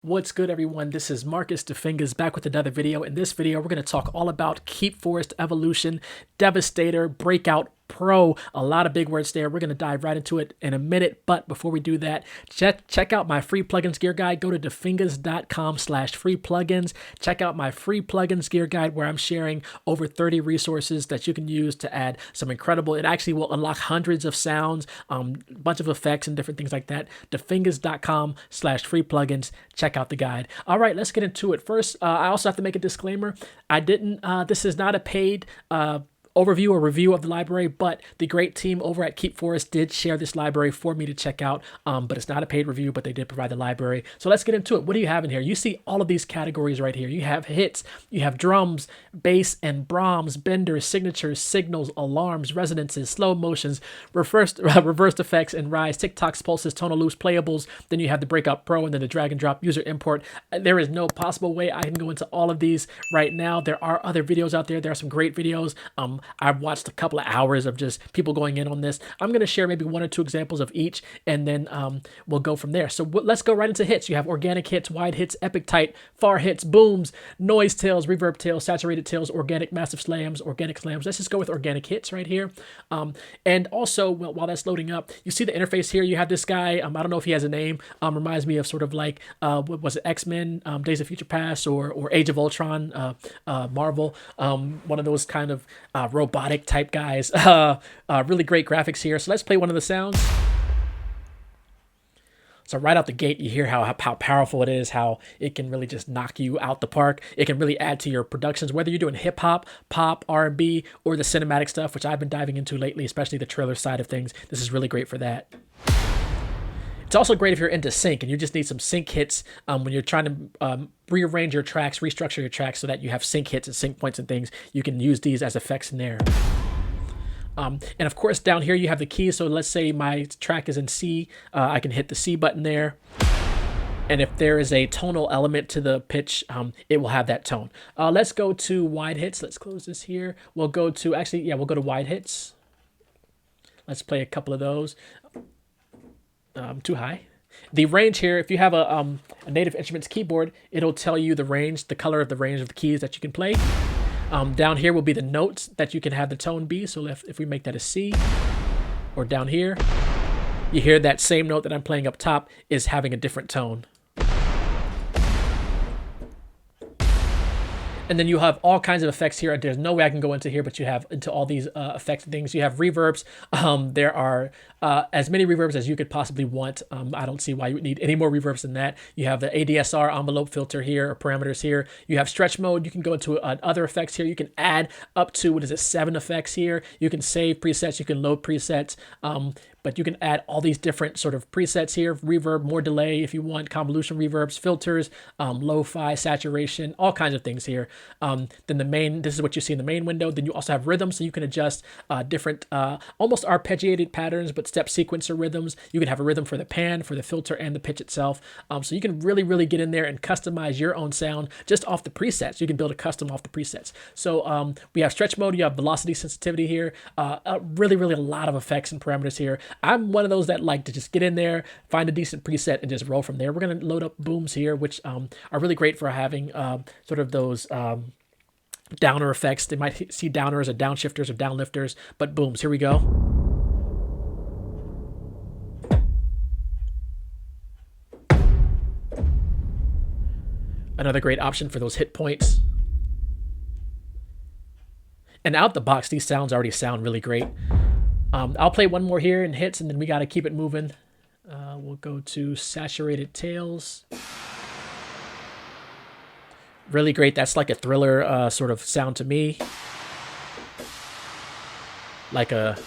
What's good, everyone? This is Marcus the Fingaz back with another video. In this video, we're going to talk all about Keepforest Evolution, Devastator Breakout Pro. A lot of big words there. We're going to dive right into it in a minute. But before we do that, check out my free plugins gear guide. Go to defingaz.com/free plugins. Check out my free plugins gear guide where I'm sharing over 30 resources that you can use to add some incredible. It actually will unlock hundreds of sounds, a bunch of effects and different things like that. defingaz.com/free plugins. Check out the guide. All right, let's get into it. First, I also have to make a disclaimer. This is not a paid overview or review of the library, but the great team over at Keepforest did share this library for me to check out, but it's not a paid review, but they did provide the library. So let's get into it. What do you have in here? You see all of these categories right here. You have hits, you have drums, bass and Braams, benders, signatures, signals, alarms, resonances, slow motions, reversed effects and rise, Tocks, pulses, tonal loops, playables. Then you have the Breakout Pro and then the drag and drop user import. There is no possible way I can go into all of these right now. There are other videos out there. There are some great videos. I've watched a couple of hours of just people going in on this. I'm going to share maybe one or two examples of each, and then we'll go from there. So let's go right into hits. You have organic hits, wide hits, epic tight, far hits, booms, noise tails, reverb tails, saturated tails, organic massive slams, organic slams. Let's just go with organic hits right here. And also, while that's loading up, you see the interface here. You have this guy. I don't know if he has a name. Reminds me of sort of like, what was it, X-Men, Days of Future Past, or Age of Ultron, Marvel. One of those kind of robotic type guys. Really great graphics here. So let's play one of the sounds. So right out the gate, you hear how powerful it is, how it can really just knock you out the park. It can really add to your productions, whether you're doing hip hop, pop, R&B, or the cinematic stuff, which I've been diving into lately, especially the trailer side of things. This is really great for that. It's also great if you're into sync and you just need some sync hits when you're trying to rearrange your tracks, restructure your tracks so that you have sync hits and sync points and things. You can use these as effects in there. And of course, down here you have the keys. So let's say my track is in C. I can hit the C button there. And if there is a tonal element to the pitch, it will have that tone. Let's go to wide hits. Let's close this here. We'll go to, we'll go to wide hits. Let's play a couple of those. Too high. The range here, if you have a Native Instruments keyboard, it'll tell you the range, the color of the range of the keys that you can play. Down here will be the notes that you can have the tone be. So if we make that a C, or down here, you hear that same note that I'm playing up top is having a different tone. And then you have all kinds of effects here. There's no way I can go into here, but you have into all these effect things. You have reverbs. There are as many reverbs as you could possibly want. I don't see why you would need any more reverbs than that. You have the ADSR envelope filter here, or parameters here. You have stretch mode. You can go into other effects here. You can add up to, 7 effects here. You can save presets. You can load presets. But you can add all these different sort of presets here, reverb, more delay if you want, convolution reverbs, filters, lo-fi, saturation, all kinds of things here. Then this is what you see in the main window. Then you also have rhythms, so you can adjust different, almost arpeggiated patterns, but step sequencer rhythms. You can have a rhythm for the pan, for the filter, and the pitch itself. So you can really, really get in there and customize your own sound just off the presets. You can build a custom off the presets. So we have stretch mode, you have velocity sensitivity here, really, really a lot of effects and parameters here. I'm one of those that like to just get in there, find a decent preset, and just roll from there. We're going to load up booms here, which are really great for having sort of those downer effects. They might see downers or downshifters or downlifters, but booms. Here we go. Another great option for those hit points. And out the box, these sounds already sound really great. I'll play one more here in hits, and then we got to keep it moving. We'll go to saturated tails. Really great. That's like a thriller sort of sound to me. Like a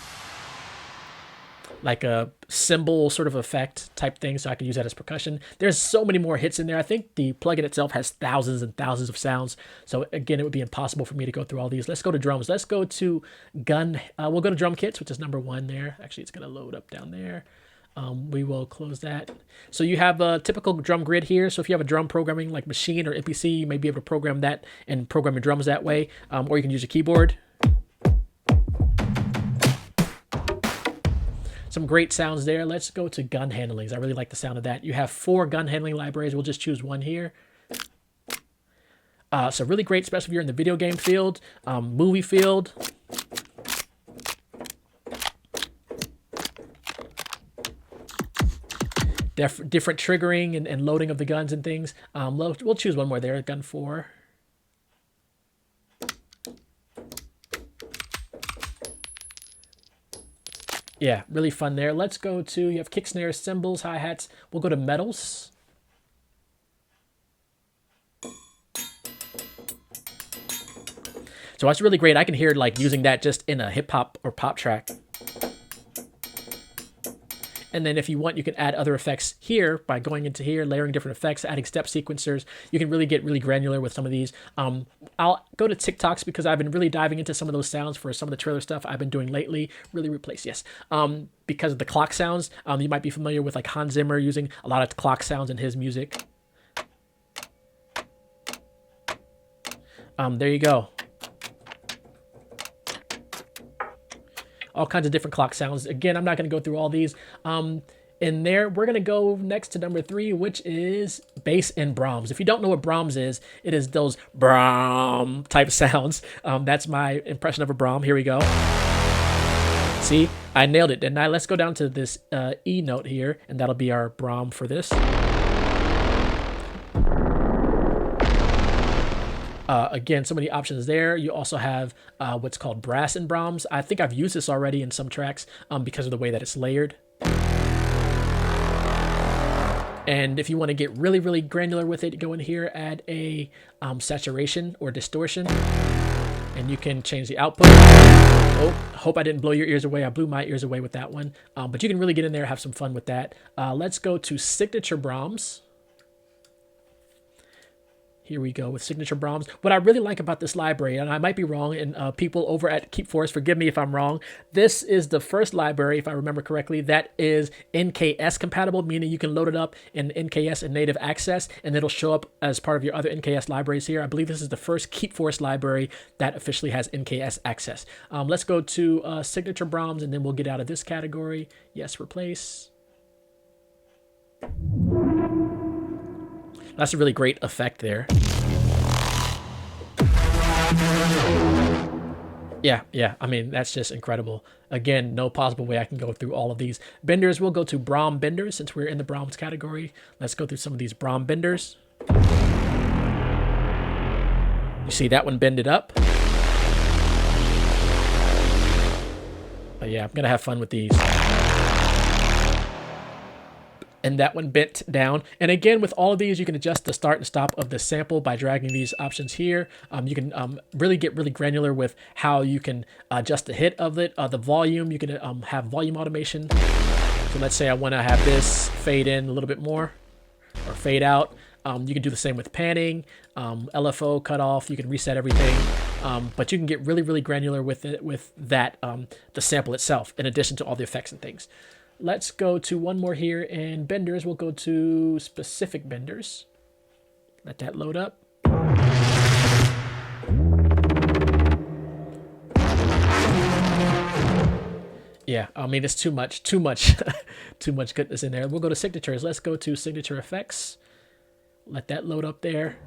cymbal sort of effect type thing, so I can use that as percussion. There's so many more hits in there. I think the plugin itself has thousands and thousands of sounds. So again, it would be impossible for me to go through all these. Let's go to drums. Let's go to gun. We'll go to drum kits, which is number 1 there. Actually, it's going to load up down there. We will close that. So you have a typical drum grid here. So if you have a drum programming like Machine or MPC, you may be able to program that and program your drums that way. Or you can use a keyboard. Some great sounds there. Let's go to gun handlings. I really like the sound of that. You have 4 gun handling libraries. We'll just choose one here. So really great, especially if you're in the video game field, movie field. Different triggering and loading of the guns and things. We'll choose one more there, gun 4. Yeah, really fun there. Let's go to, you have kick, snares, cymbals, hi-hats. We'll go to medals. So that's really great. I can hear like using that just in a hip hop or pop track. And then if you want, you can add other effects here by going into here, layering different effects, adding step sequencers. You can really get really granular with some of these. I'll go to TikToks because I've been really diving into some of those sounds for some of the trailer stuff I've been doing lately. Really replace, yes. Because of the clock sounds, you might be familiar with like Hans Zimmer using a lot of clock sounds in his music. There you go. All kinds of different clock sounds. Again, I'm not going to go through all these. In there, we're going to go next to number 3, which is bass and Braams. If you don't know what Braams is, it is those Braam type sounds. That's my impression of a Braam. Here we go. See, I nailed it, didn't I? Let's go down to this E note here, and that'll be our Braam for this. Again, so many options there. You also have what's called brass and Braams. I think I've used this already in some tracks because of the way that it's layered. And if you want to get really, really granular with it, go in here, add a saturation or distortion, and you can change the output. Oh, hope I didn't blow your ears away. I blew my ears away with that one. But you can really get in there, have some fun with that. Let's go to signature Braams. Here we go with signature Braams. What I really like about this library, and I might be wrong, and people over at Keepforest, forgive me if I'm wrong, this is the first library, if I remember correctly, that is NKS compatible, meaning you can load it up in NKS and native access, and it'll show up as part of your other NKS libraries here. I believe this is the first Keepforest library that officially has NKS access. Let's go to signature Braams, and then we'll get out of this category. Yes, replace. That's a really great effect there. Yeah. I mean, that's just incredible. Again, no possible way I can go through all of these. Benders, we'll go to Braam benders since we're in the Braams category. Let's go through some of these Braam benders. You see that one bended up? But yeah, I'm going to have fun with these. And that one bent down. And again, with all of these, you can adjust the start and stop of the sample by dragging these options here. You can really get really granular with how you can adjust the hit of it, the volume. You can have volume automation. So let's say I want to have this fade in a little bit more or fade out. You can do the same with panning, LFO, cutoff. You can reset everything. But you can get really, really granular with it, with that, the sample itself, in addition to all the effects and things. Let's go to one more here in benders. We'll go to specific benders. Let that load up. Yeah, I mean, it's too much, too much goodness in there. We'll go to signatures. Let's go to signature effects. Let that load up there.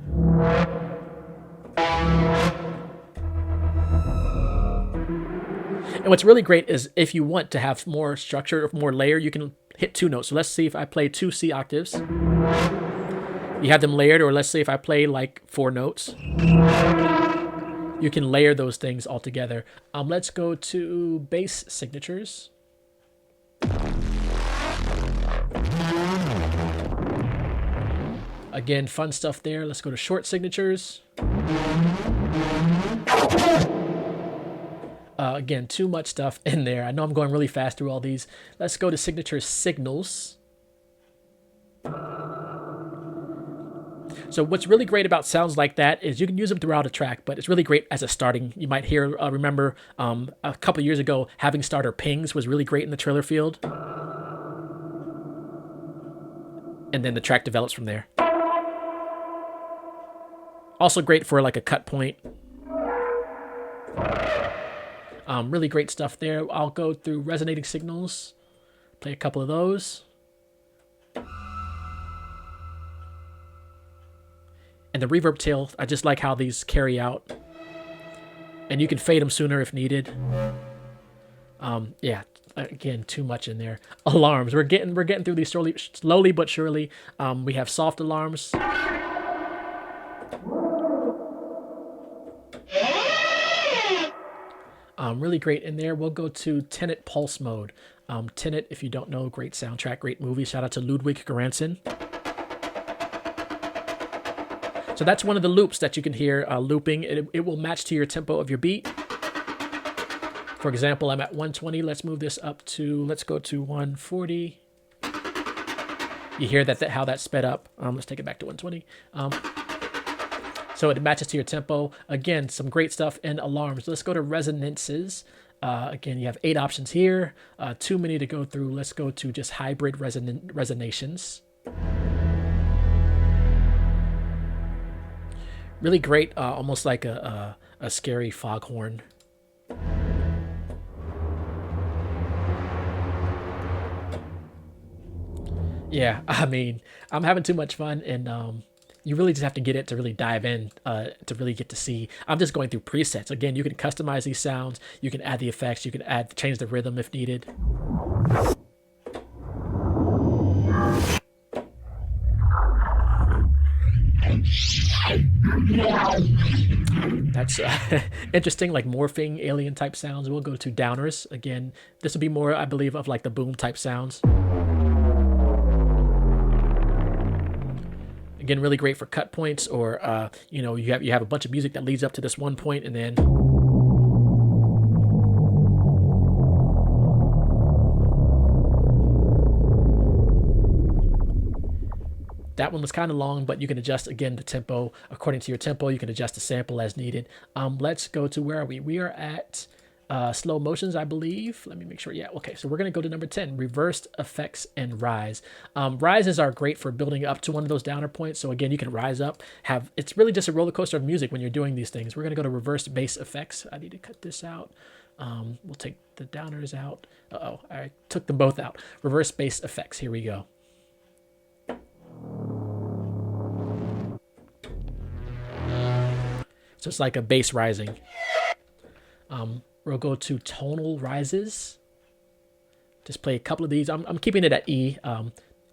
And what's really great is if you want to have more structure or more layer, you can hit 2 notes. So let's see if I play 2 C octaves. You have them layered, or let's say if I play like 4 notes. You can layer those things all together. Let's go to bass signatures. Again, fun stuff there. Let's go to short signatures. Again, too much stuff in there. I know I'm going really fast through all these. Let's go to signature signals. So what's really great about sounds like that is you can use them throughout a track, but it's really great as a starting. You might hear, remember a couple years ago, having starter pings was really great in the trailer field. And then the track develops from there. Also great for like a cut point. Really great stuff there. I'll go through resonating signals. Play a couple of those. And the reverb tail, I just like how these carry out. And you can fade them sooner if needed. Yeah, again, too much in there. Alarms, we're getting through these slowly but surely. We have soft alarms. Really great in there. We'll go to Tenet Pulse mode. Tenet, if you don't know, great soundtrack, great movie. Shout out to Ludwig Göransson. So that's one of the loops that you can hear looping. It will match to your tempo of your beat. For example, I'm at 120. Let's move this up to, let's go to 140. You hear that how that sped up. Let's take it back to 120. So it matches to your tempo. Again, some great stuff in alarms. Let's go to resonances. Again, you have 8 options here. Too many to go through. Let's go to just hybrid resonations. Really great, almost like a scary foghorn. Yeah, I mean, I'm having too much fun, and you really just have to get it to really dive in to really get to see. I'm just going through presets. Again, you can customize these sounds. You can add the effects. You can change the rhythm if needed. That's interesting, like morphing alien type sounds. We'll go to downers. Again, this will be more, I believe, of like the boom type sounds. Again, really great for cut points, or you know, you have a bunch of music that leads up to this one point, and then that one was kind of long, but you can adjust, again, the tempo according to your tempo. You can adjust the sample as needed. Let's go to, where are we? We are at slow motions, I believe. Let me make sure. Yeah, okay. So we're going to go to number 10, reversed effects and rise. Rises are great for building up to one of those downer points. So again, you can rise up. It's really just a roller coaster of music when you're doing these things. We're going to go to reversed bass effects. I need to cut this out. We'll take the downers out. Uh-oh, I took them both out. Reverse bass effects. Here we go. So it's like a bass rising. We'll go to tonal rises. Just play a couple of these. I'm keeping it at E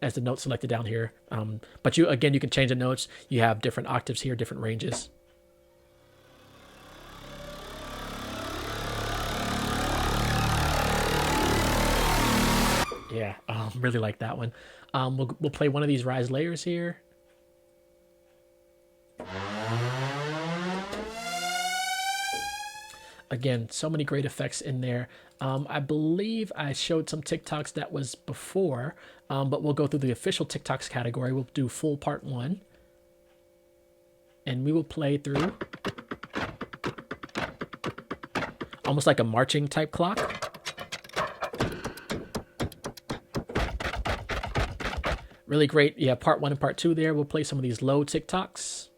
as the note selected down here. But you can change the notes. You have different octaves here, different ranges. Yeah, really like that one. We'll play one of these rise layers here. Again, so many great effects in there. I believe I showed some TikToks that was before, but we'll go through the official TikToks category. We'll do full part 1. And we will play through almost like a marching type clock. Really great. Yeah, part 1 and part 2 there. We'll play some of these low TikToks.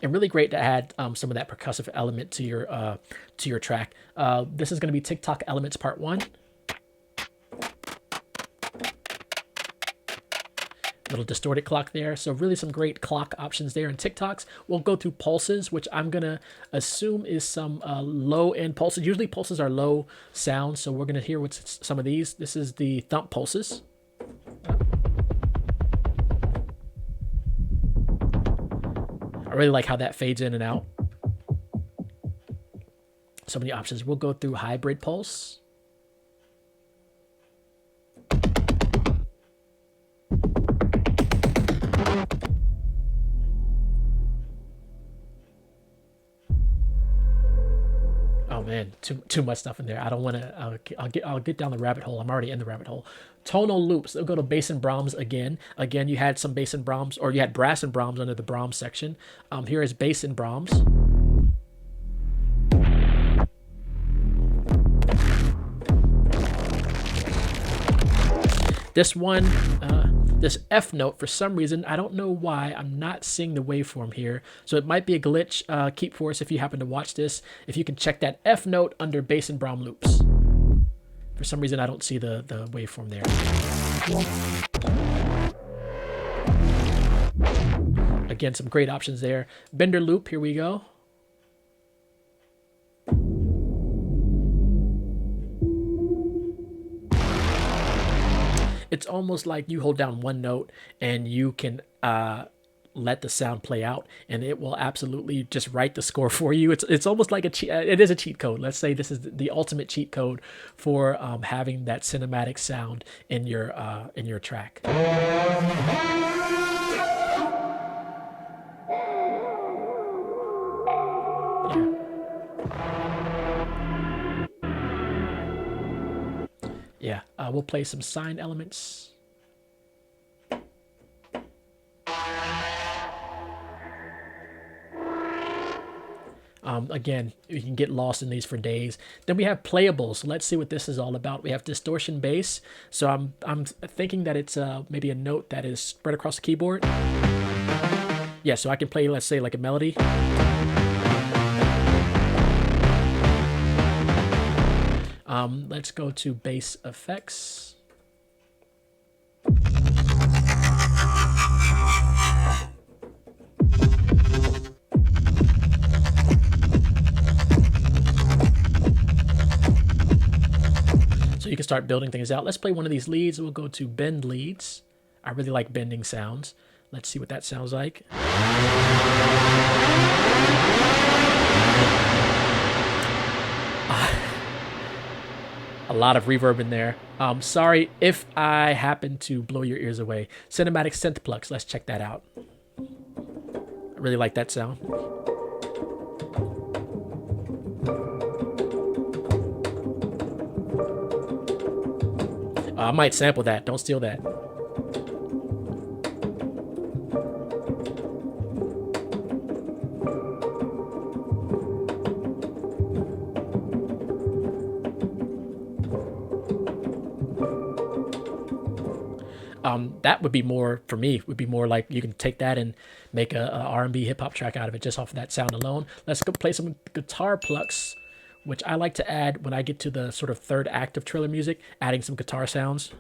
And really great to add some of that percussive element to your track. This is going to be TikTok Elements Part 1. Little distorted clock there. So really some great clock options there in TikToks. We'll go through pulses, which I'm going to assume is some low end pulses. Usually pulses are low sound, so we're going to hear what's some of these. This is the thump pulses. I really like how that fades in and out. So many options. We'll go through hybrid pulse. Oh man, too much stuff in there. I don't want to. I'll get down the rabbit hole. I'm already in the rabbit hole. Tonal loops. They'll go to bass and Braams again. Again, you had some bass and Braams, or you had brass and Braams under the Braams section. Here is bass and Braams. This this F note, for some reason, I don't know why, I'm not seeing the waveform here. So it might be a glitch. Keepforest, if you happen to watch this, if you can check that F note under bass and Braams loops. For some reason, I don't see the waveform there. Again, some great options there. Bender loop, here we go. It's almost like you hold down one note and you can let the sound play out, and it will absolutely just write the score for you. It's almost like it is a cheat code. Let's say this is the ultimate cheat code for having that cinematic sound in your track. Yeah, we'll play some sine elements. Again, you can get lost in these for days. Then we have playables. Let's see what this is all about. We have distortion bass. So I'm thinking that it's maybe a note that is spread across the keyboard. Yeah, so I can play, let's say, like a melody. Let's go to bass effects. So you can start building things out. Let's play one of these leads. We'll go to bend leads. I really like bending sounds. Let's see what that sounds like. A lot of reverb in there. Sorry if I happen to blow your ears away. Cinematic synth plugs. Let's check that out. I really like that sound. I might sample that. Don't steal that. That would be more, for me, would be more like you can take that and make a R&B hip-hop track out of it just off of that sound alone. Let's go play some guitar plucks, which I like to add when I get to the sort of third act of Triller music, adding some guitar sounds.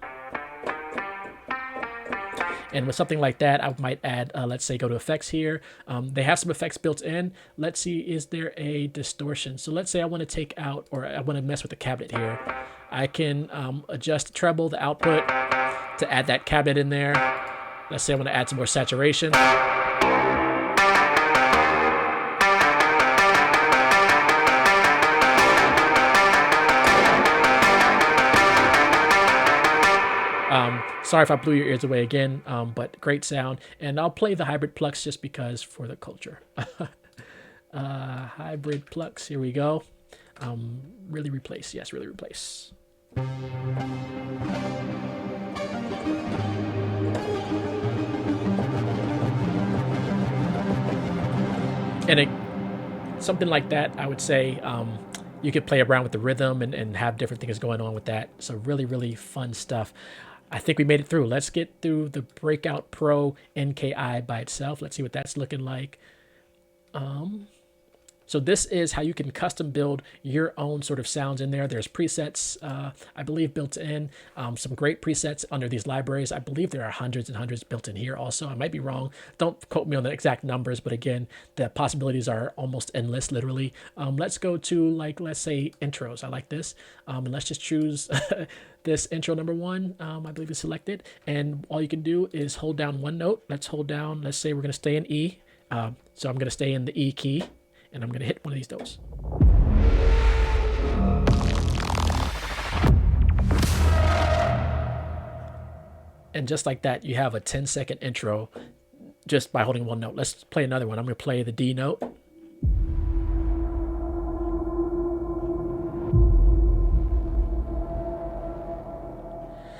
And with something like that, I might add, let's say, go to effects here. They have some effects built in. Let's see, is there a distortion? So let's say I want to take out, or I want to mess with the cabinet here. I can adjust the treble, the output, to add that cabinet in there. Let's say I want to add some more saturation. Sorry if I blew your ears away again, but great sound. And I'll play the hybrid plucks just because for the culture. Hybrid plucks, here we go. Really replace, yes, really replace. And something like that, I would say, you could play around with the rhythm and have different things going on with that. So really, really fun stuff. I think we made it through. Let's get through the Breakout Pro NKI by itself. Let's see what that's looking like. So this is how you can custom build your own sort of sounds in there. There's presets, I believe, built in. Some great presets under these libraries. I believe there are hundreds and hundreds built in here also. I might be wrong. Don't quote me on the exact numbers, but again, the possibilities are almost endless, literally. Let's go to, like, let's say intros. I like this. And let's just choose this intro number one. I believe it's selected. And all you can do is hold down one note. Let's hold down, let's say we're going to stay in E. So I'm going to stay in the E key. And I'm going to hit one of these notes. And just like that, you have a 10-second intro just by holding one note. Let's play another one. I'm going to play the D note.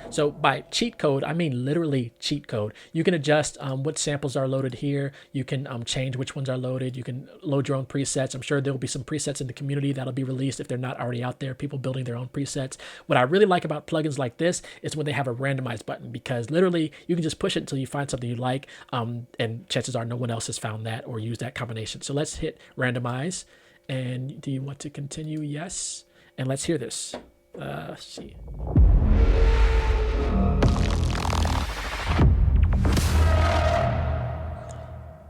So by cheat code, I mean literally cheat code. You can adjust what samples are loaded here. You can change which ones are loaded. You can load your own presets. I'm sure there will be some presets in the community that'll be released if they're not already out there, people building their own presets. What I really like about plugins like this is when they have a randomize button, because literally you can just push it until you find something you like, and chances are no one else has found that or used that combination. So let's hit randomize. And do you want to continue? Yes. And let's hear this. Let's see.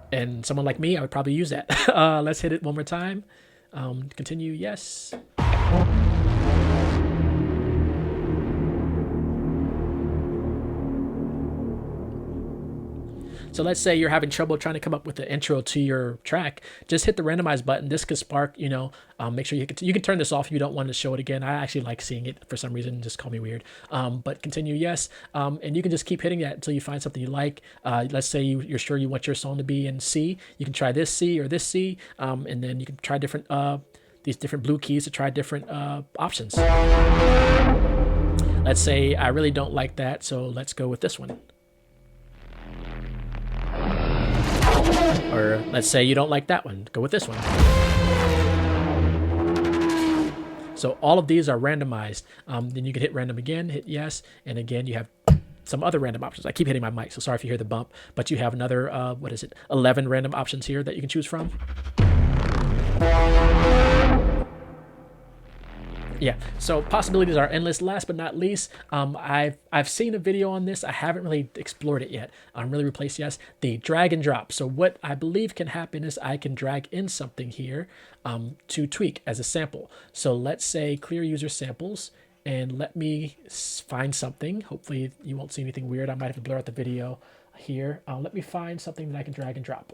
And someone like me, I would probably use that. Let's hit it one more time. Continue. Yes. So let's say you're having trouble trying to come up with the intro to your track. Just hit the randomize button. This could spark, make sure you can turn this off if you don't want to show it again. I actually like seeing it for some reason. Just call me weird. But continue, yes. And you can just keep hitting that until you find something you like. Let's say you're sure you want your song to be in C. You can try this C or this C, and then you can try different these different blue keys to try different options. Let's say I really don't like that, so let's go with this one. Or let's say you don't like that one, go with this one. So all of these are randomized. Then you can hit random again, hit yes, and again you have some other random options. I keep hitting my mic, so sorry if you hear the bump, but you have another 11 random options here that you can choose from. Yeah, so possibilities are endless. Last but not least, I've seen a video on this. I haven't really explored it yet. Really replace yes, the drag and drop. So what I believe can happen is I can drag in something here to tweak as a sample. So let's say clear user samples, and let me find something. Hopefully you won't see anything weird. I might have to blur out the video here. Let me find something that I can drag and drop.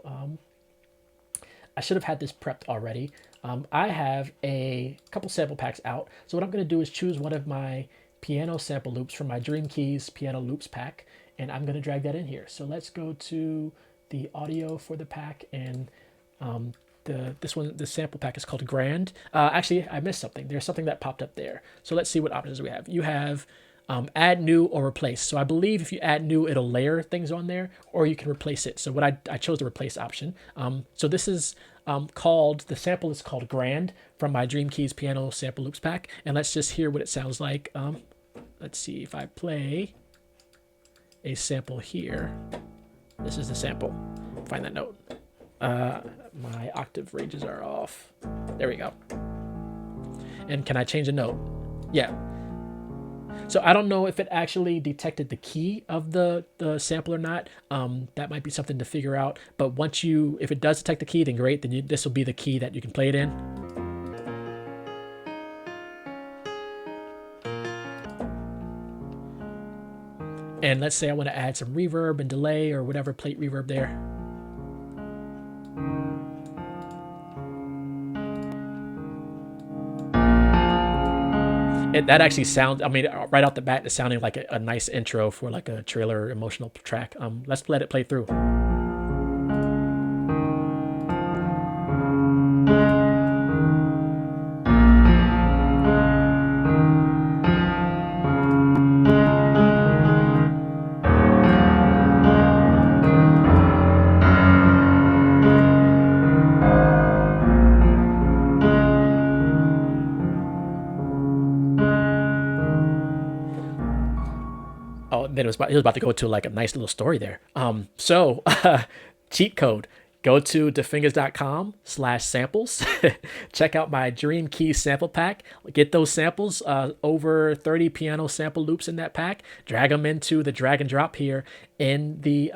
I should have had this prepped already. I have a couple sample packs out. So what I'm going to do is choose one of my piano sample loops from my Dream Keys piano loops pack, and I'm going to drag that in here. So let's go to the audio for the pack, and the sample pack is called Grand. Actually, I missed something. There's something that popped up there. So let's see what options we have. You have add new or replace. So I believe if you add new, it'll layer things on there, or you can replace it. So what I chose the replace option. So this is the sample is called Grand from my Dream Keys piano sample loops pack. And let's just hear what it sounds like. Let's see if I play a sample here. This is the sample. Find that note. My octave ranges are off. There we go. And can I change a note? Yeah. So I don't know if it actually detected the key of the sample or not. That might be something to figure out. But if it does detect the key, then great. Then this will be the key that you can play it in. And let's say I want to add some reverb and delay or whatever plate reverb there. That actually sounds, right off the bat, it's sounding like a nice intro for like a trailer emotional track. Let's let it play through. Then he was about to go to like a nice little story there. So cheat code, go to defingaz.com/samples. Check out my Dream Keys sample pack. Get those samples, over 30 piano sample loops in that pack. Drag them into the drag and drop here in the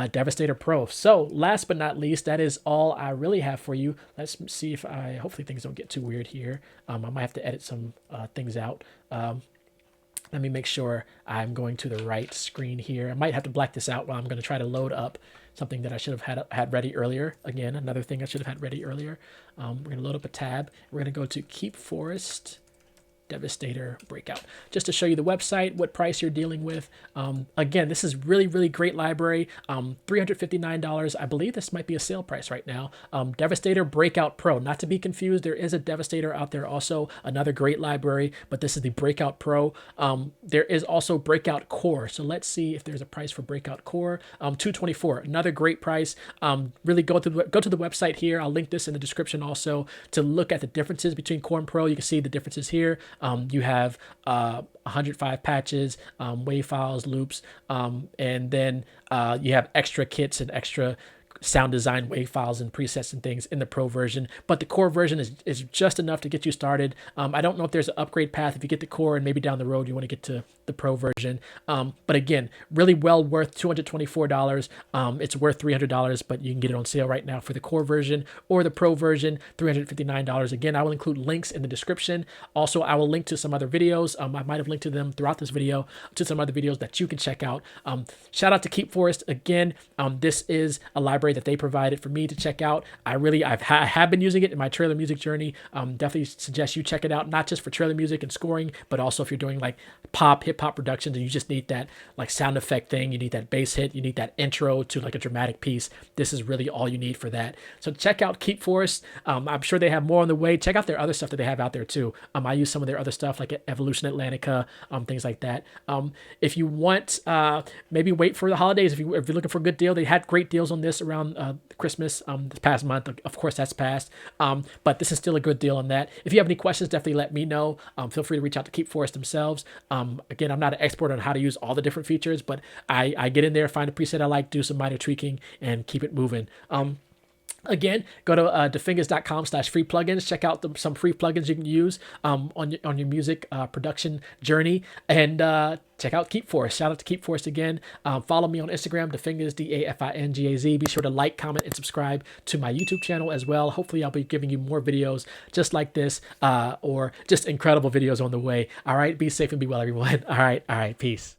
Devastator Pro. So last but not least, that is all I really have for you. Let's see if hopefully things don't get too weird here. I might have to edit some things out. Let me make sure I'm going to the right screen here. I might have to black this out while I'm going to try to load up something that I should have had ready earlier. Again, another thing I should have had ready earlier. We're going to load up a tab. We're going to go to Keepforest. Devastator Breakout, just to show you the website, what price you're dealing with. Again, this is really great library. $359. I believe this might be a sale price right now. Devastator Breakout Pro, not to be confused. There is a Devastator out there also, another great library, but this is the Breakout Pro. There is also Breakout Core. So let's see if there's a price for Breakout Core. $224, another great price. Really go to the website here. I'll link this in the description also to look at the differences between Core and Pro. You can see the differences here. You have 105 patches, wave files, loops, and then you have extra kits and extra sound design wave files and presets and things in the Pro version, but the Core version is just enough to get you started. I don't know if there's an upgrade path if you get the Core and maybe down the road you want to get to the Pro version. But again, really well worth $224. It's worth $300, but you can get it on sale right now for the Core version or the Pro version, $359. Again, I will include links in the description. Also, I will link to some other videos. I might have linked to them throughout this video, to some other videos that you can check out. Shout out to Keepforest again. This is a library that they provided for me to check out. I have been using it in my trailer music journey. Definitely suggest you check it out, not just for trailer music and scoring, but also if you're doing like hip hop productions and you just need that like sound effect thing, you need that bass hit, you need that intro to like a dramatic piece. This is really all you need for that. So check out Keepforest. I'm sure they have more on the way. Check out their other stuff that they have out there too. I use some of their other stuff like Evolution Atlantica, things like that. If you want, maybe wait for the holidays. If you're looking for a good deal, they had great deals on this around Christmas this past month. Of course, that's passed, but this is still a good deal on that. If you have any questions, definitely let me know. Feel free to reach out to Keepforest themselves. Again, I'm not an expert on how to use all the different features, but I get in there, find a preset I like, do some minor tweaking, and keep it moving. Again, go to defingaz.com/free plugins. Check out some free plugins you can use on your music production journey, and check out Keepforest. Shout out to Keepforest again. Follow me on Instagram, Defingaz, DAFINGAZ. Be sure to like, comment, and subscribe to my YouTube channel as well. Hopefully, I'll be giving you more videos just like this, or just incredible videos on the way. All right, be safe and be well, everyone. All right, peace.